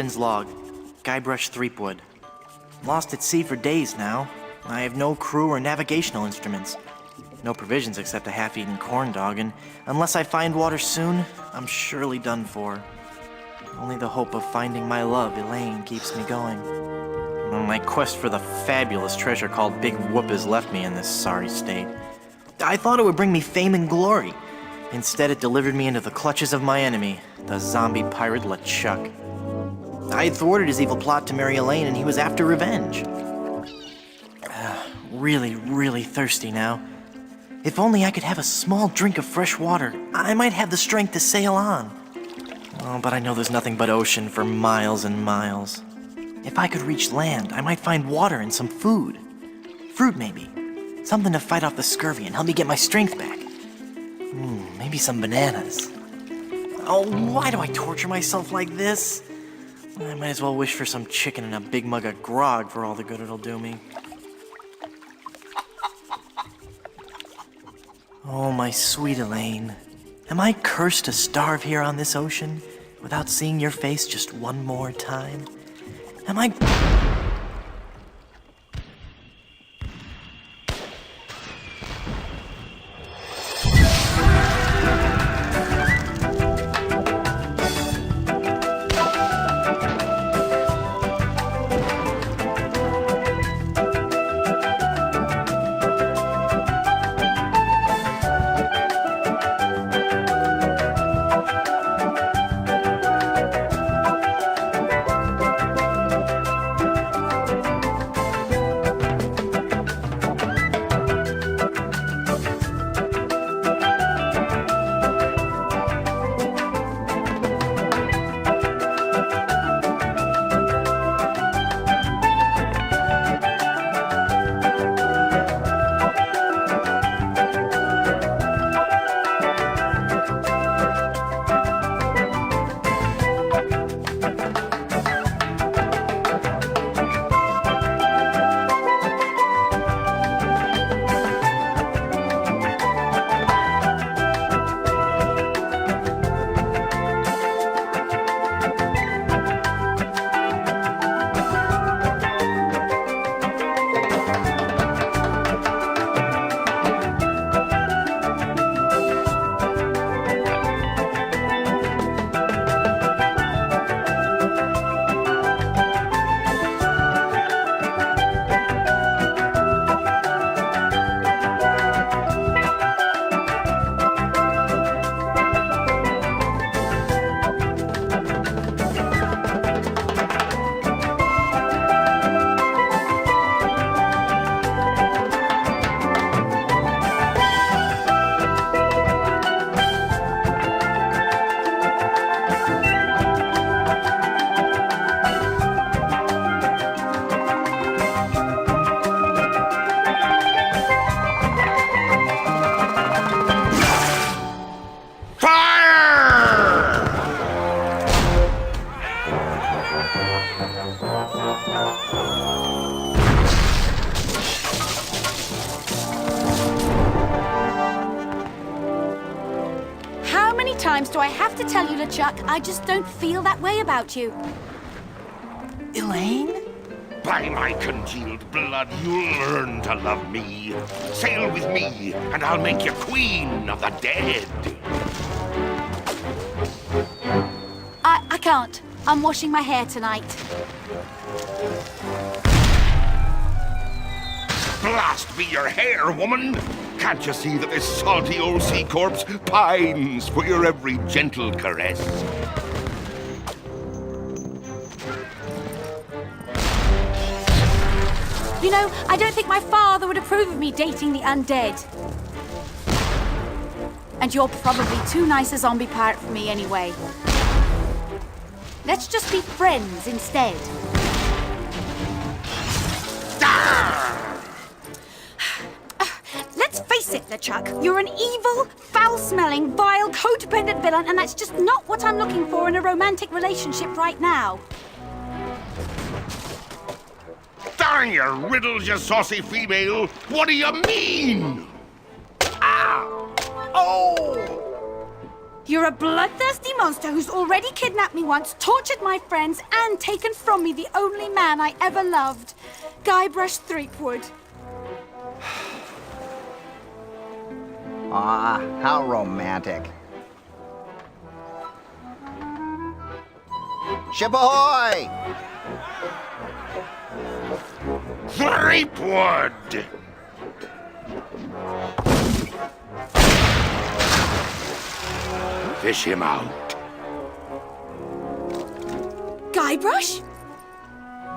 captain's log. Guybrush Threepwood. Lost at sea for days now. I have no crew or navigational instruments. No provisions except a half-eaten corn dog, and unless I find water soon, I'm surely done for. Only the hope of finding my love, Elaine, keeps me going. My quest for the fabulous treasure called Big Whoop has left me in this sorry state. I thought it would bring me fame and glory. Instead, it delivered me into the clutches of my enemy, the zombie pirate LeChuck. I had thwarted his evil plot to marry Elaine, and he was after revenge. Really, really thirsty now. If only I could have a small drink of fresh water, I might have the strength to sail on. Oh, but I know there's nothing but ocean for miles and miles. If I could reach land, I might find water and some food. Fruit, maybe. Something to fight off the scurvy and help me get my strength back. Maybe some bananas. Oh, why do I torture myself like this? I might as well wish for some chicken and a big mug of grog for all the good it'll do me. Oh, my sweet Elaine. Am I cursed to starve here on this ocean without seeing your face just one more time? Am I... How many times do I have to tell you, LeChuck, I just don't feel that way about you? Elaine? By my congealed blood, you'll learn to love me. Sail with me, and I'll make you queen of the dead. I can't. I'm washing my hair tonight. Blast be your hair, woman! Can't you see that this salty old sea corpse pines for your every gentle caress? You know, I don't think my father would approve of me dating the undead. And you're probably too nice a zombie pirate for me anyway. Let's just be friends instead. Let's face it, LeChuck. You're an evil, foul-smelling, vile, codependent villain, and that's just not what I'm looking for in a romantic relationship right now. Darn your riddles, you saucy female! What do you mean? Ow! Oh! You're a bloodthirsty monster who's already kidnapped me once, tortured my friends, and taken from me the only man I ever loved. Guybrush Threepwood. Ah, how romantic. Ship ahoy! Threepwood! Fish him out. Guybrush?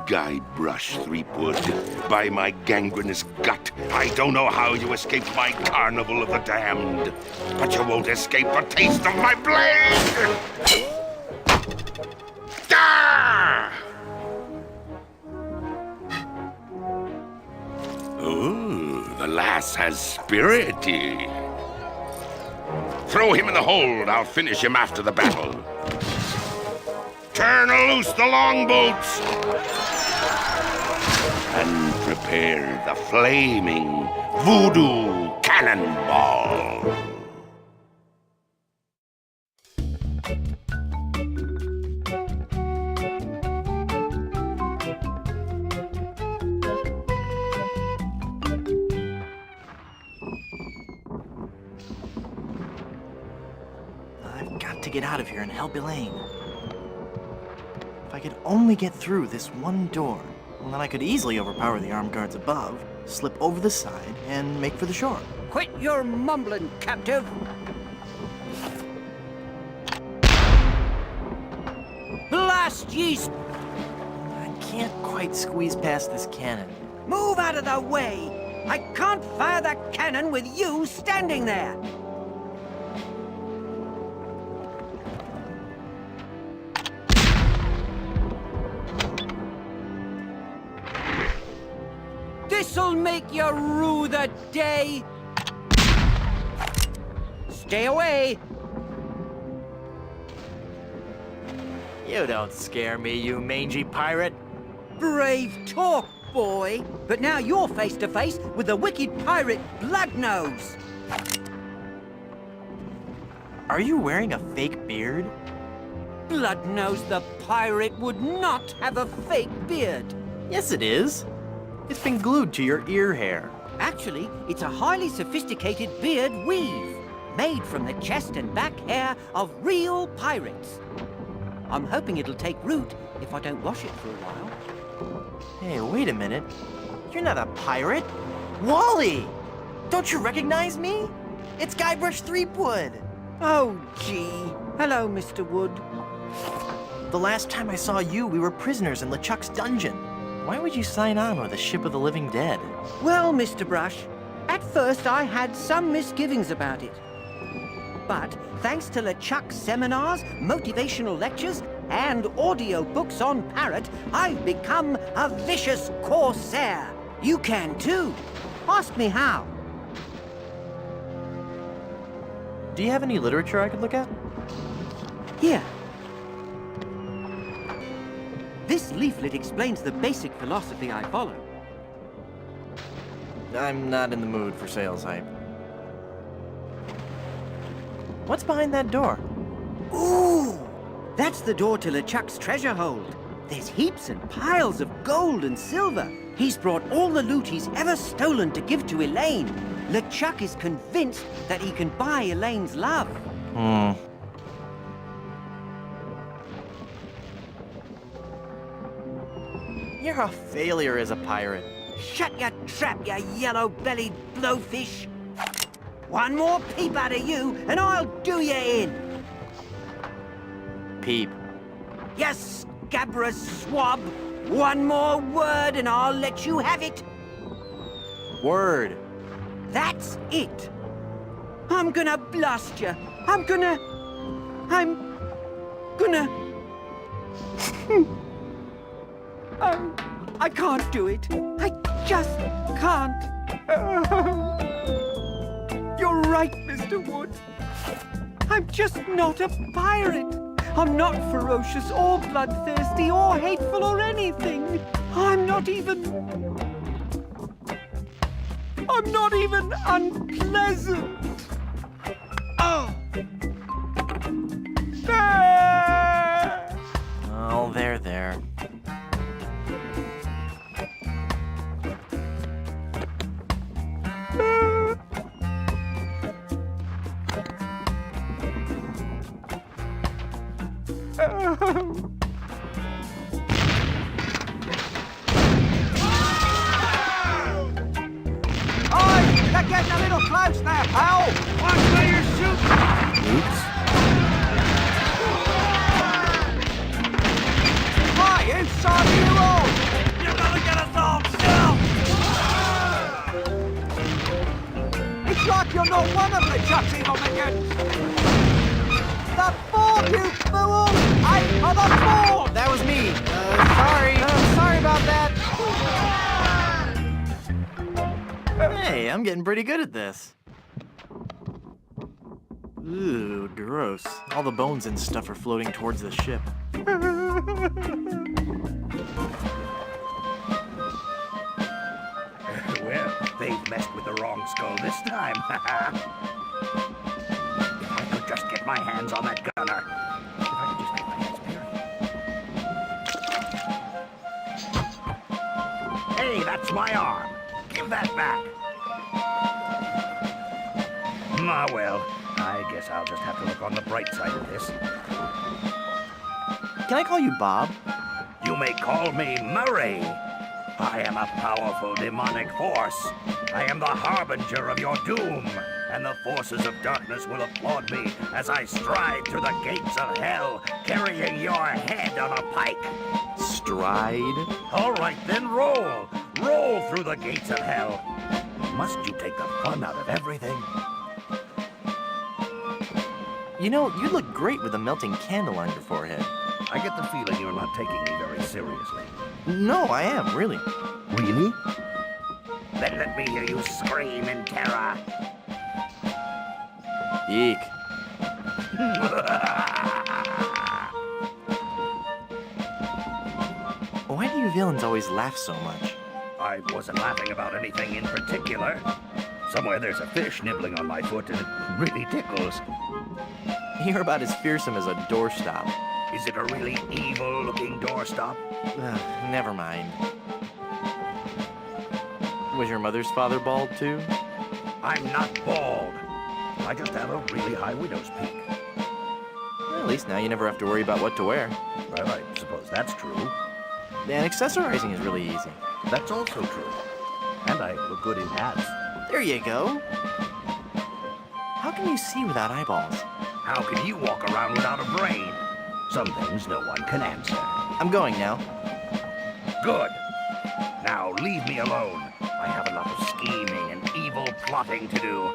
Guybrush Threepwood, by my gangrenous gut, I don't know how you escaped my carnival of the damned, but you won't escape the taste of my blade! Ah! Ooh, the lass has spirity. Throw him in the hold. I'll finish him after the battle. Turn loose the longboats. And prepare the flaming voodoo cannonball. I've got to get out of here and help Elaine. If I could only get through this one door, well, then I could easily overpower the armed guards above, slip over the side, and make for the shore. Quit your mumbling, captive! Blast yeast! I can't quite squeeze past this cannon. Move out of the way! I can't fire that cannon with you standing there! This'll make you rue the day! Stay away! You don't scare me, you mangy pirate. Brave talk, boy! But now you're face to face with the wicked pirate Bloodnose! Are you wearing a fake beard? Bloodnose the pirate would not have a fake beard. Yes, it is. It's been glued to your ear hair. Actually, it's a highly sophisticated beard weave, made from the chest and back hair of real pirates. I'm hoping it'll take root if I don't wash it for a while. Hey, wait a minute. You're not a pirate. Wally! Don't you recognize me? It's Guybrush Threepwood. Oh, gee. Hello, Mr. Wood. The last time I saw you, we were prisoners in LeChuck's dungeon. Why would you sign on with a ship of the living dead? Well, Mr. Brush, at first I had some misgivings about it. But thanks to LeChuck's seminars, motivational lectures, and audio books on Parrot, I've become a vicious corsair. You can too. Ask me how. Do you have any literature I could look at? Here. This leaflet explains the basic philosophy I follow. I'm not in the mood for sales hype. What's behind that door? Ooh! That's the door to LeChuck's treasure hold. There's heaps and piles of gold and silver. He's brought all the loot he's ever stolen to give to Elaine. LeChuck is convinced that he can buy Elaine's love. You're a failure as a pirate. Shut your trap, you yellow-bellied blowfish. One more peep out of you, and I'll do you in. Peep. Yes, scabrous swab. One more word, and I'll let you have it. Word. That's it. I'm gonna blast you. I'm gonna... I can't do it. I just can't. You're right, Mr. Wood. I'm just not a pirate. I'm not ferocious or bloodthirsty or hateful or anything. I'm not even unpleasant. Oh! close there, pal! Watch where you're shooting! Oops. Hi, you son of you all! You're gonna get us all killed! It's like you're not one of the chucks I'm against! The board, you fool! Aim for the board! That was me. Sorry about that. Hey, I'm getting pretty good at this. Ooh, gross. All the bones and stuff are floating towards the ship. Well, they've messed with the wrong skull this time. If I could just get my hands on that gunner. If I could just get my hands, period. Hey, that's my arm. Give that back. Ah, well, I guess I'll just have to look on the bright side of this. Can I call you Bob? You may call me Murray. I am a powerful demonic force. I am the harbinger of your doom, and the forces of darkness will applaud me as I stride through the gates of hell, carrying your head on a pike. Stride? All right, then roll. Roll through the gates of hell. Must you take the fun out of everything? You know, you look great with a melting candle on your forehead. I get the feeling you're not taking me very seriously. No, I am, really. Really? Then let me hear you scream in terror. Eek. Why do you villains always laugh so much? I wasn't laughing about anything in particular. Somewhere there's a fish nibbling on my foot and it really tickles. You're about as fearsome as a doorstop. Is it a really evil-looking doorstop? Never mind. Was your mother's father bald too? I'm not bald. I just have a really high widow's peak. Well, at least now you never have to worry about what to wear. Well, I suppose that's true. And accessorizing is really easy. That's also true. And I look good in hats. There you go. How can you see without eyeballs? How can you walk around without a brain? Some things no one can answer. I'm going now. Good. Now leave me alone. I have a lot of scheming and evil plotting to do.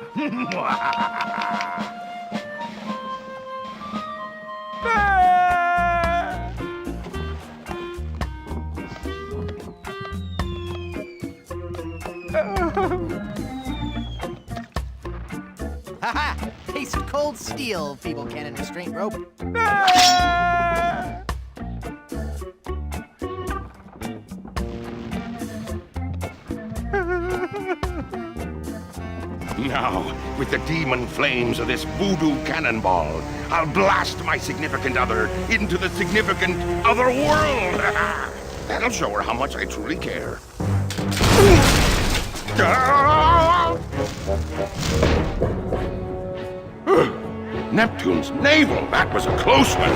Ha-ha! Taste cold steel, feeble cannon restraint rope. Now, with the demon flames of this voodoo cannonball, I'll blast my significant other into the significant other world. That'll show her how much I truly care. Neptune's navel, that was a close one.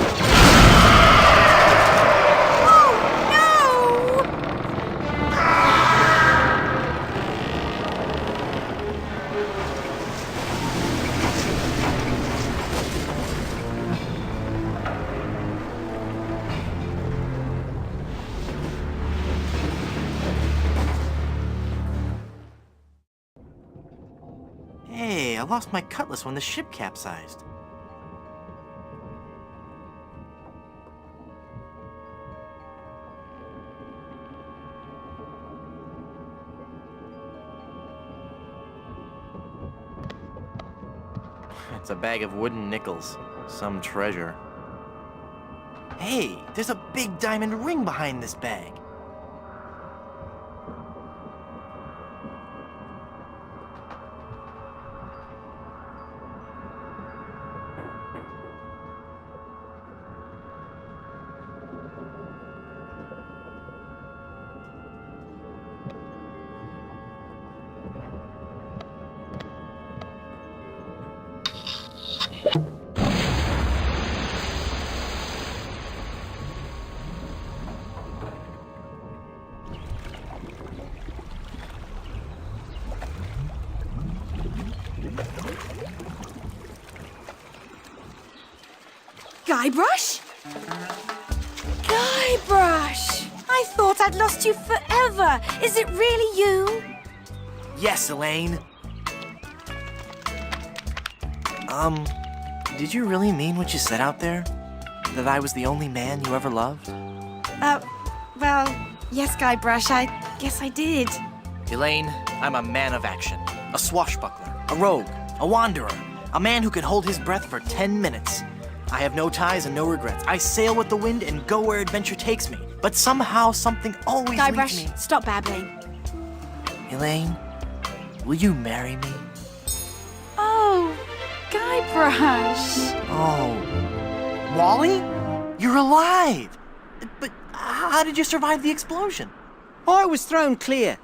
Hey, I lost my cutlass when the ship capsized. It's a bag of wooden nickels. Some treasure. Hey, there's a big diamond ring behind this bag. Guybrush? Guybrush! I thought I'd lost you forever. Is it really you? Yes, Elaine. Did you really mean what you said out there? That I was the only man you ever loved? Well, yes, Guybrush, I guess I did. Elaine, I'm a man of action. A swashbuckler, a rogue, a wanderer, a man who can hold his breath for 10 minutes. I have no ties and no regrets. I sail with the wind and go where adventure takes me. But somehow, something always leads me... Guybrush, stop babbling. Elaine, will you marry me? Oh, Guybrush. Oh. Wally? You're alive! But how did you survive the explosion? I was thrown clear.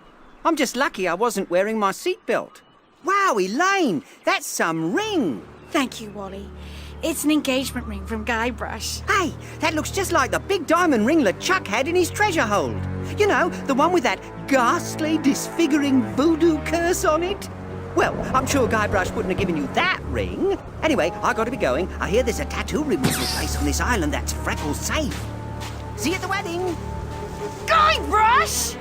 I'm just lucky I wasn't wearing my seatbelt. Wow, Elaine, that's some ring. Thank you, Wally. It's an engagement ring from Guybrush. Hey, that looks just like the big diamond ring LeChuck had in his treasure hold. You know, the one with that ghastly, disfiguring voodoo curse on it. Well, I'm sure Guybrush wouldn't have given you that ring. Anyway, I gotta be going. I hear there's a tattoo removal place on this island that's Freckles safe. See you at the wedding. Guybrush!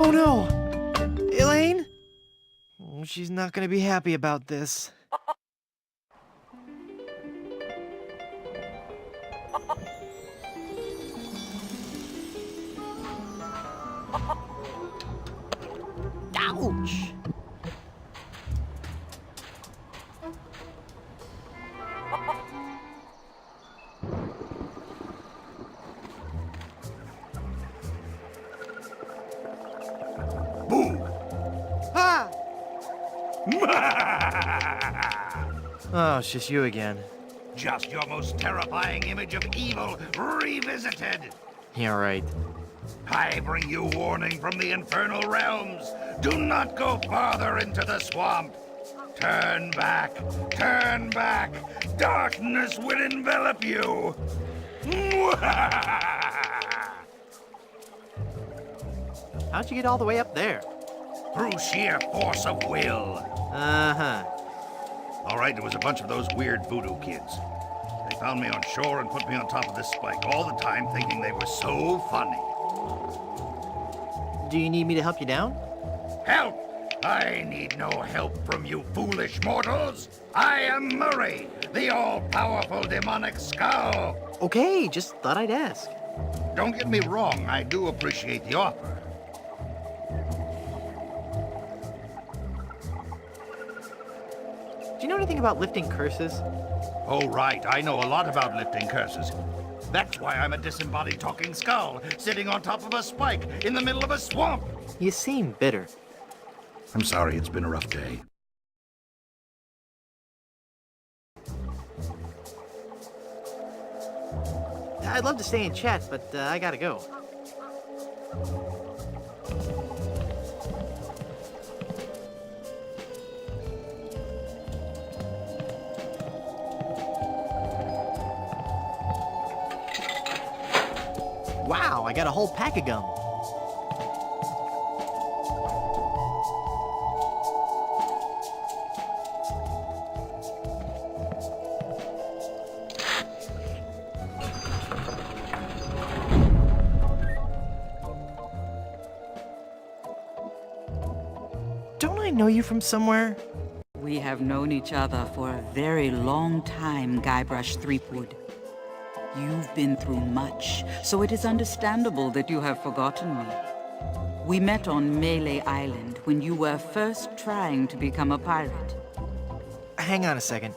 Oh no! Elaine? Oh, she's not gonna be happy about this. Ouch! Boo! Ah! Oh, it's just you again. Just your most terrifying image of evil revisited. Yeah, right. I bring you warning from the infernal realms. Do not go farther into the swamp. Turn back. Turn back. Darkness will envelop you. How'd you get all the way up there? Through sheer force of will. Uh-huh. All right, there was a bunch of those weird voodoo kids. They found me on shore and put me on top of this spike all the time thinking they were so funny. Do you need me to help you down? Help! I need no help from you foolish mortals. I am Murray, the all-powerful demonic skull. Okay, just thought I'd ask. Don't get me wrong, I do appreciate the offer. Do you know anything about lifting curses? Oh, right, I know a lot about lifting curses. That's why I'm a disembodied talking skull, sitting on top of a spike in the middle of a swamp. You seem bitter. I'm sorry, it's been a rough day. I'd love to stay and chat, but I gotta go. Wow, I got a whole pack of gum. Don't I know you from somewhere? We have known each other for a very long time, Guybrush Threepwood. You've been through much, so it is understandable that you have forgotten me. We met on Melee Island when you were first trying to become a pirate. Hang on a second.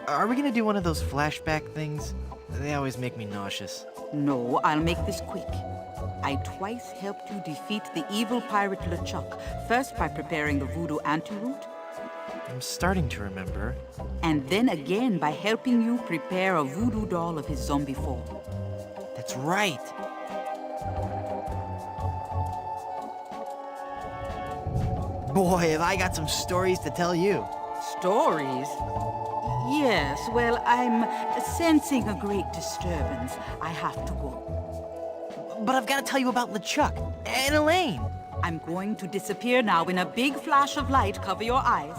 Are we gonna do one of those flashback things? They always make me nauseous. No, I'll make this quick. I twice helped you defeat the evil pirate LeChuck, first by preparing the voodoo antidote, I'm starting to remember. and then again by helping you prepare a voodoo doll of his zombie form. That's right. Boy, have I got some stories to tell you. Stories? Yes, well, I'm sensing a great disturbance. I have to go. But I've got to tell you about LeChuck and Elaine. I'm going to disappear now in a big flash of light. Cover your eyes.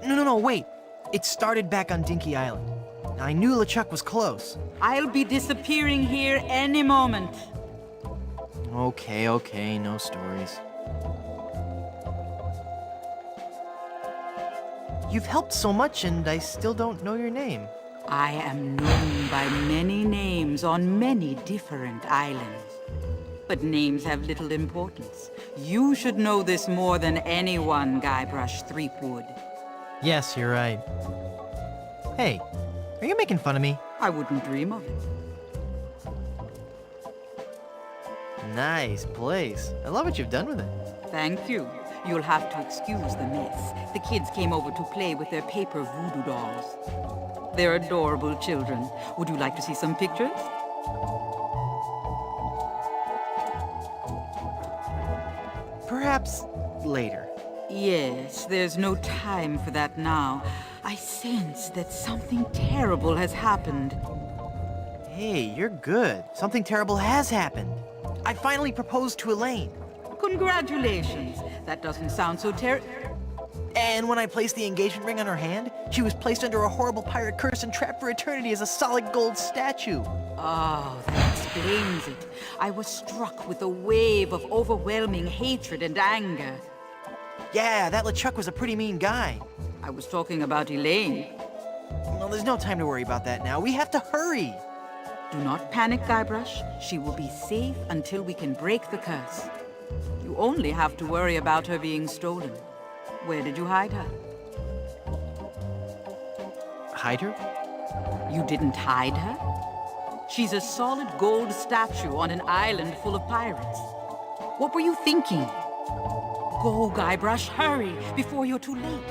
No, wait. It started back on Dinky Island. I knew LeChuck was close. I'll be disappearing here any moment. Okay, no stories. You've helped so much and I still don't know your name. I am known by many names on many different islands. But names have little importance. You should know this more than anyone, Guybrush Threepwood. Yes, you're right. Hey, are you making fun of me? I wouldn't dream of it. Nice place. I love what you've done with it. Thank you. You'll have to excuse the mess. The kids came over to play with their paper voodoo dolls. They're adorable children. Would you like to see some pictures? Perhaps later. Yes, there's no time for that now. I sense that something terrible has happened. Hey, you're good. Something terrible has happened. I finally proposed to Elaine. Congratulations. That doesn't sound so And when I placed the engagement ring on her hand, she was placed under a horrible pirate curse and trapped for eternity as a solid gold statue. Oh, that explains it. I was struck with a wave of overwhelming hatred and anger. Yeah, that LeChuck was a pretty mean guy. I was talking about Elaine. Well, there's no time to worry about that now. We have to hurry. Do not panic, Guybrush. She will be safe until we can break the curse. You only have to worry about her being stolen. Where did you hide her? Hide her? You didn't hide her? She's a solid gold statue on an island full of pirates. What were you thinking? Go, Guybrush, hurry, before you're too late.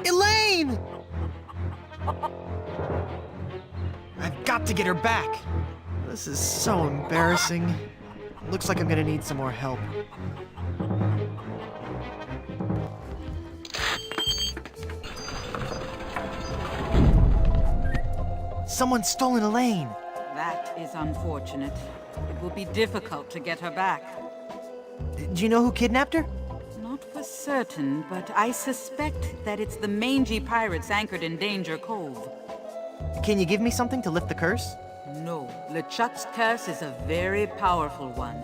Elaine! I've got to get her back. This is so embarrassing. Looks like I'm gonna need some more help. Someone's stolen Elaine. That is unfortunate. It will be difficult to get her back. Do you know who kidnapped her? Not for certain, but I suspect that it's the mangy pirates anchored in Danger Cove. Can you give me something to lift the curse? No, LeChuck's curse is a very powerful one.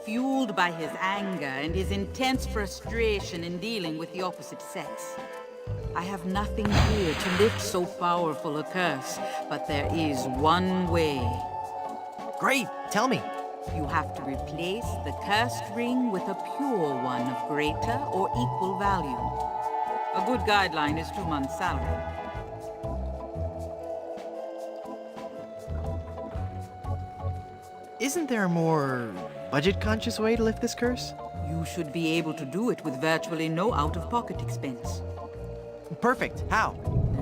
Fueled by his anger and his intense frustration in dealing with the opposite sex. I have nothing here to lift so powerful a curse, but there is one way. Great, tell me. You have to replace the cursed ring with a pure one of greater or equal value. A good guideline is 2 months' salary. Isn't there a more budget-conscious way to lift this curse? You should be able to do it with virtually no out-of-pocket expense. Perfect. How?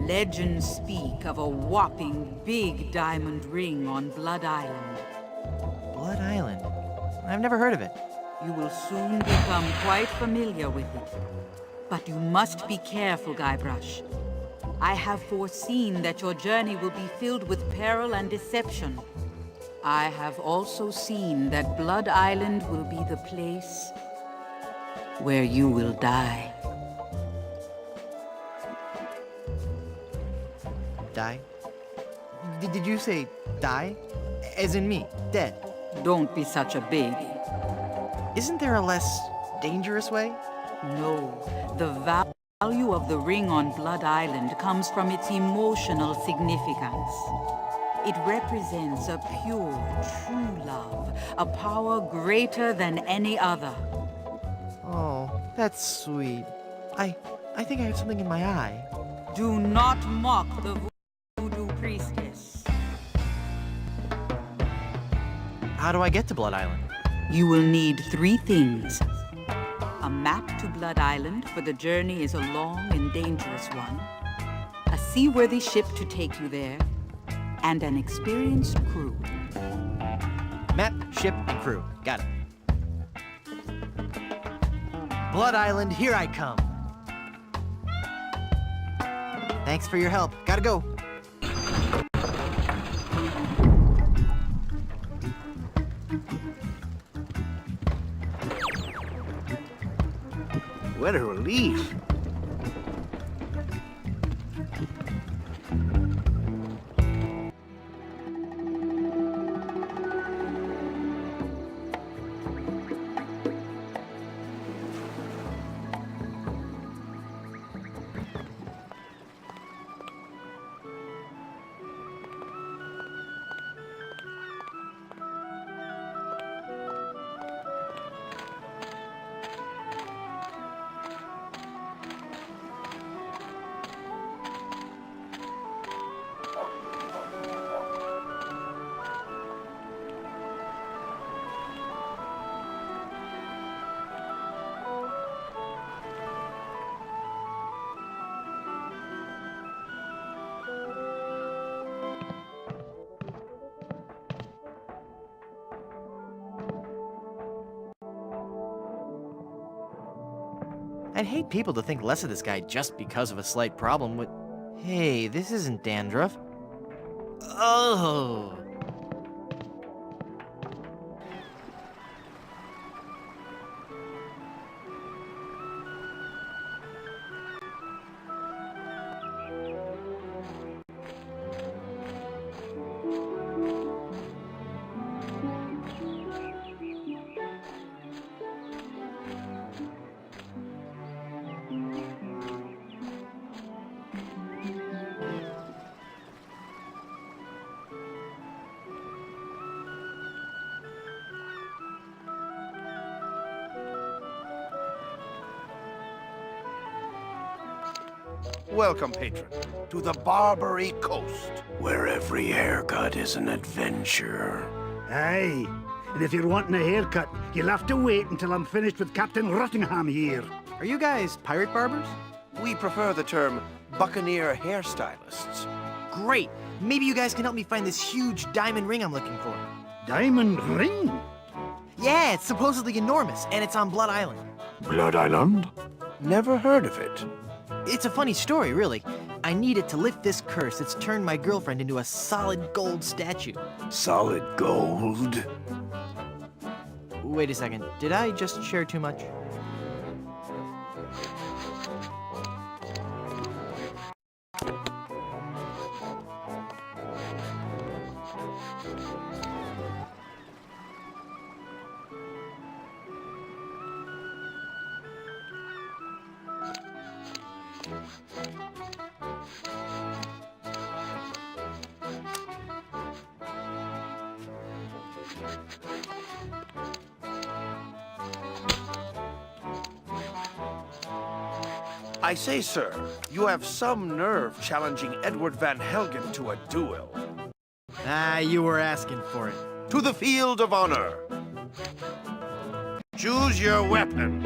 Legends speak of a whopping big diamond ring on Blood Island. Blood Island? I've never heard of it. You will soon become quite familiar with it. But you must be careful, Guybrush. I have foreseen that your journey will be filled with peril and deception. I have also seen that Blood Island will be the place where you will die. Die? Did you say die? As in me, dead? Don't be such a baby. Isn't there a less dangerous way? No, the value of the ring on Blood Island comes from its emotional significance. It represents a pure, true love, a power greater than any other. Oh, that's sweet. I think I have something in my eye. Do not mock the voodoo priestess. How do I get to Blood Island? You will need 3 things. A map to Blood Island, for the journey is a long and dangerous one. A seaworthy ship to take you there. And an experienced crew. Map, ship, and crew. Got it. Blood Island, here I come. Thanks for your help. Gotta go. What a relief. I'd hate people to think less of this guy just because of a slight problem with... Hey, this isn't dandruff. Oh! Welcome, patron, to the Barbary Coast, where every haircut is an adventure. Aye. And if you're wanting a haircut, you'll have to wait until I'm finished with Captain Rottingham here. Are you guys pirate barbers? We prefer the term buccaneer hairstylists. Great! Maybe you guys can help me find this huge diamond ring I'm looking for. Diamond ring? Yeah, it's supposedly enormous, and it's on Blood Island. Blood Island? Never heard of it. It's a funny story, really. I need it to lift this curse that's turned my girlfriend into a solid gold statue. Solid gold? Wait a second, did I just share too much? I say, sir, you have some nerve challenging Edward Van Helgen to a duel. Ah, you were asking for it. To the field of honor. Choose your weapon.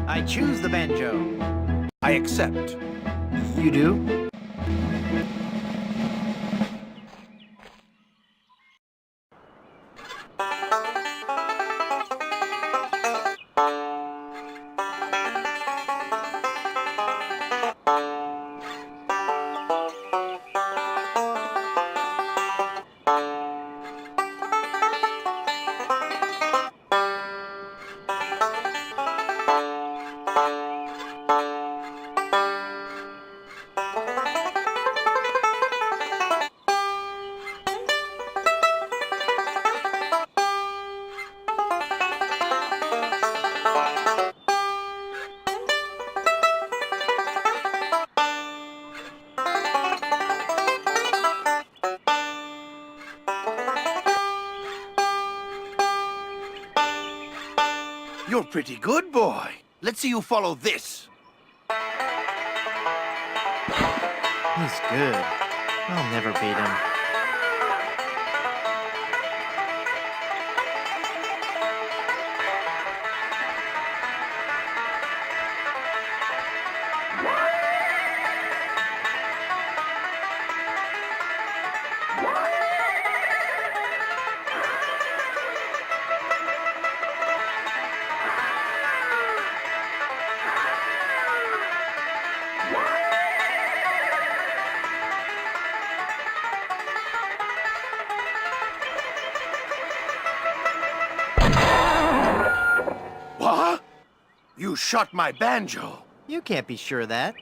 I choose the banjo. I accept. You do? You're pretty good, boy. Let's see you follow this. He's good. I'll never beat him. You shot my banjo. You can't be sure of that.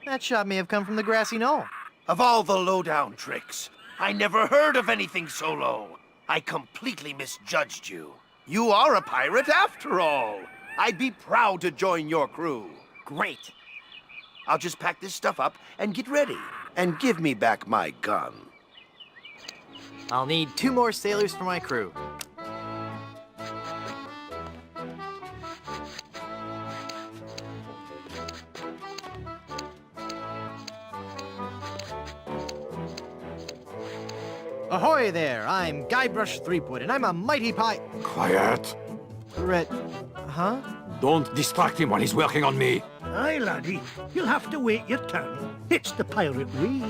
That shot may have come from the grassy knoll. Of all the lowdown tricks, I never heard of anything so low. I completely misjudged you. You are a pirate after all. I'd be proud to join your crew. Great. I'll just pack this stuff up and get ready. And give me back my gun. I'll need 2 more sailors for my crew. Ahoy there! I'm Guybrush Threepwood, and I'm a mighty Quiet. Huh? Don't distract him while he's working on me. Aye, laddie. You'll have to wait your turn. It's the pirate way.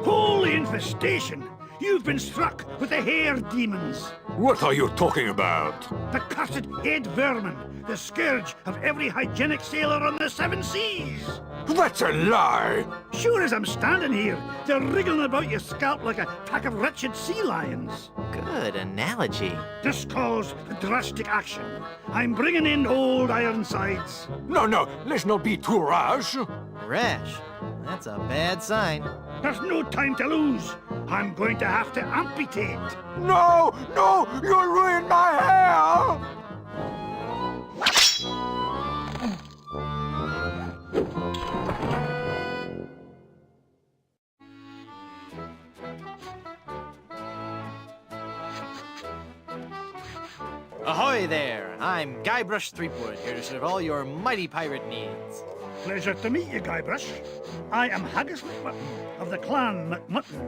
Holy infestation! You've been struck with the hair demons. What are you talking about? The cursed head vermin, the scourge of every hygienic sailor on the 7 seas. That's a lie! Sure as I'm standing here, they're wriggling about your scalp like a pack of wretched sea lions. Good analogy. This calls for drastic action. I'm bringing in old Ironsides. No, let's not be too rash. Rash? That's a bad sign. There's no time to lose. I'm going to have to amputate. No, you'll ruin my hair! Ahoy there! I'm Guybrush Threepwood, here to serve all your mighty pirate needs. Pleasure to meet you, Guybrush. I am Haggis McMutton of the clan McMutton.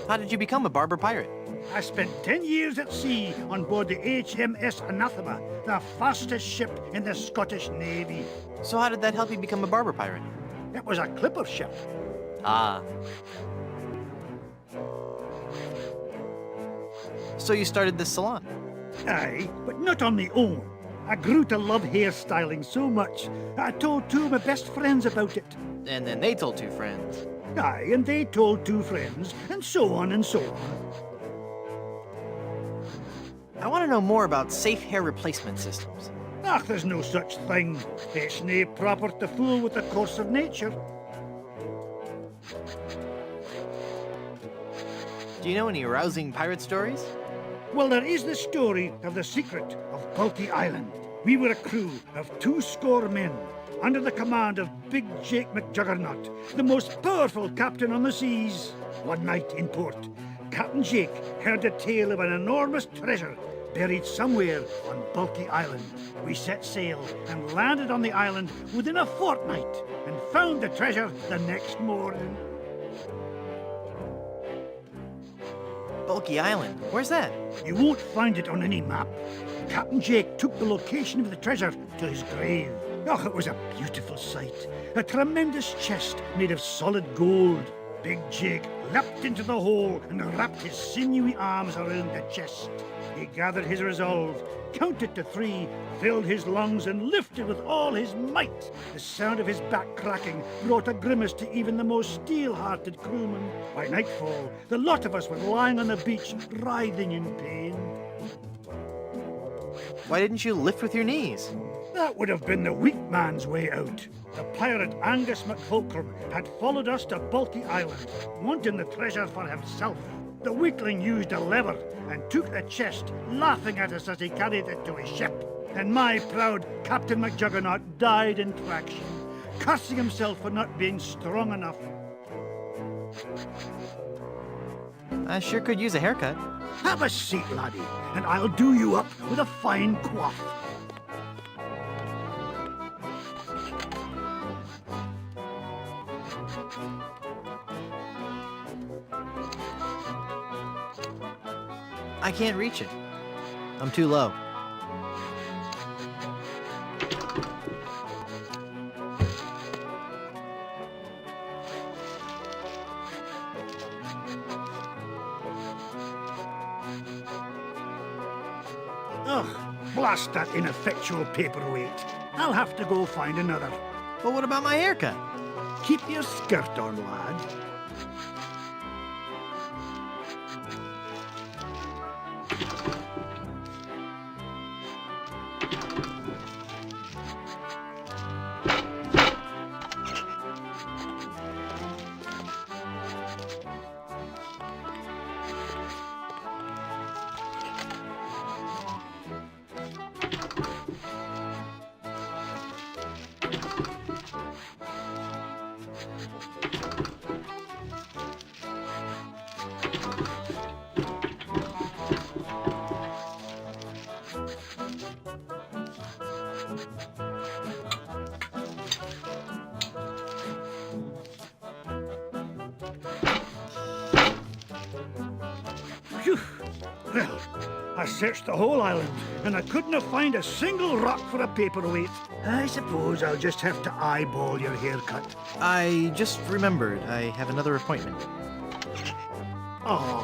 How did you become a barber pirate? I spent 10 years at sea on board the HMS Anathema, the fastest ship in the Scottish Navy. So how did that help you become a barber pirate? It was a clipper ship. Ah. So you started this salon? Aye, but not on my own. I grew to love hairstyling so much, I told 2 of my best friends about it. And then they told 2 friends. Aye, and they told 2 friends, and so on and so on. I want to know more about safe hair replacement systems. Ach, there's no such thing. It's nae proper to fool with the course of nature. Do you know any rousing pirate stories? Well, there is the story of the secret of Bulky Island. We were a crew of 200 men, under the command of Big Jake McJuggernaut, the most powerful captain on the seas. One night in port, Captain Jake heard a tale of an enormous treasure buried somewhere on Bulky Island. We set sail and landed on the island within a fortnight and found the treasure the next morning. Bulky Island? Where's that? You won't find it on any map. Captain Jake took the location of the treasure to his grave. Oh, it was a beautiful sight. A tremendous chest made of solid gold. Big Jake leapt into the hole and wrapped his sinewy arms around the chest. He gathered his resolve, counted to 3, filled his lungs, and lifted with all his might. The sound of his back cracking brought a grimace to even the most steel-hearted crewman. By nightfall, the lot of us were lying on the beach, writhing in pain. Why didn't you lift with your knees? That would have been the weak man's way out. The pirate Angus McFulcrum had followed us to Bulky Island, wanting the treasure for himself. The weakling used a lever and took the chest, laughing at us as he carried it to his ship. And my proud Captain McJuggernaut died in traction, cursing himself for not being strong enough. I sure could use a haircut. Have a seat, laddie, and I'll do you up with a fine coif. I can't reach it. I'm too low. Ugh, blast that ineffectual paperweight. I'll have to go find another. But what about my haircut? Keep your skirt on, lad. Phew. Well, I searched the whole island, and I couldn't find a single rock for a paperweight. I suppose I'll just have to eyeball your haircut. I just remembered I have another appointment. Oh,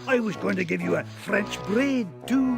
I was going to give you a French braid, too.